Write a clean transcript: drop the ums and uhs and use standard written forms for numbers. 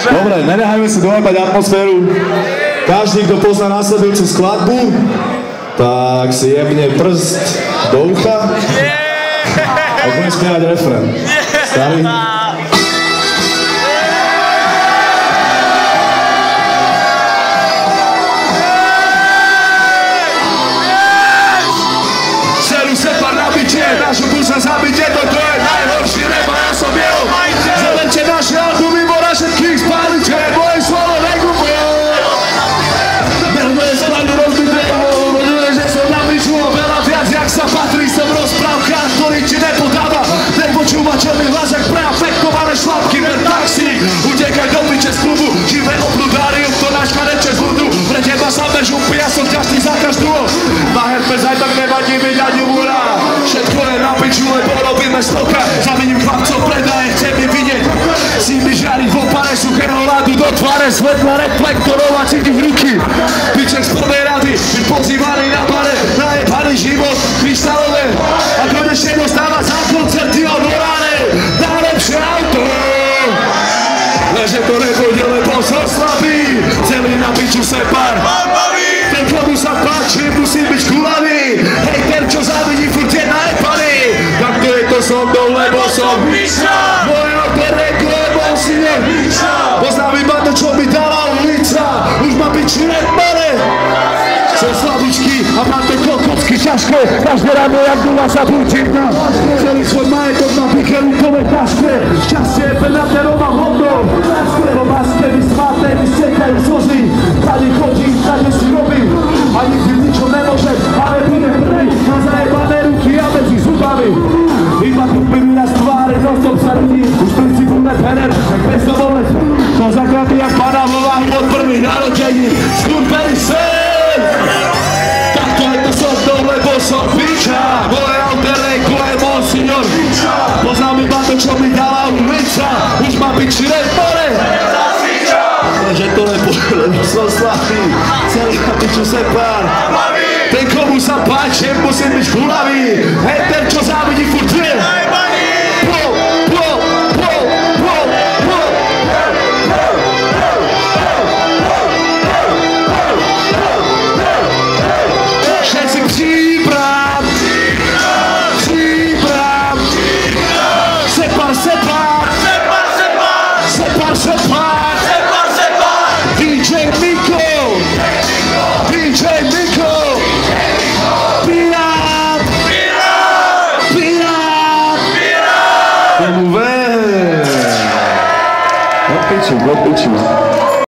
Dobre, nenechajme si dojebať atmosféru. Každý, kto pozná nasledujúcu skladbu, tak si jebne prst do ucha a bude spievať refrén. Starý? Seru se pár nabitie, našu busa zabitie, toto je najhorší rap a ja som jeho. Zelente naše albumy, mora všetkých spálite, moje slovo nekupuje. Meluje skladu rozbité, roduje, že som na myšu veľa viac, jak sa patrí, som rozprávka, ktorý ti nepodáva. Nepočúva, čo mi hlas, jak preafektované šlapky, ver taxi. Utekaj do piče z klubu, živé obludárium, to náš kadeče z ľudu. Pre teba samé žumpy, ja som ťažný za každú. Na herpes aj tak nevadí mi dať umúra. Všetko je na piču, lebo robíme stoka. Zaviním chlapcov predaje, chce mi vidieť. Si mi žari v opare, suchého ľadu do tváre, svetla reflektorov a cítiš ruky. Piček z prvej rady, byť pozývaný na bare, najebaný život, kryštálové. A konečne dostáva za koncerty od Horáne, najlepšie auto. Leže to nebude, lebo som slabý, celý na piču separ. Ten, komu sa páči, musí byť kulavý. Hejter, čo závidí, furt je najepaný. Tak to je to so mnou, lebo som Miša. Moje opereko, lebo si je Miša. Poznám iba to, čo mi dala ulica. Už ma piči nepare. Som slabičky a mám to kokocky ťažké. Každé ráno, jak dula sa budím na celý svoj majetok na pikelúkové taške. Šťastie je penaterom a hodnou. Po maske vysmáte, vystekajú slzy. Tady chodím, tady si robím. A nikdy ničo nemôžem, ale budem prvý. Na zajebané ruky a medzi zubami. Iba tu prvý raz tváre, non-stop sa ľudí. Už princípu neperer, tak bez dovolec. To zakladí jak pána vo váhu od prvých narodení. Skurvený sen! Tak to je to so mnou, lebo som piča. Moje alter ego je monsignor. Poznám iba to, čo mi dala ulica. Už ma piči repore. Že to nebude, lebo som slabý. Celý na piču sepár. Ten, komu sa páči, musí byť chulavý. Hej, ten, čo závidí, furt je. Všetci příbram. Separ. DJ Miko. Pirát. Vamos ver. Do piču.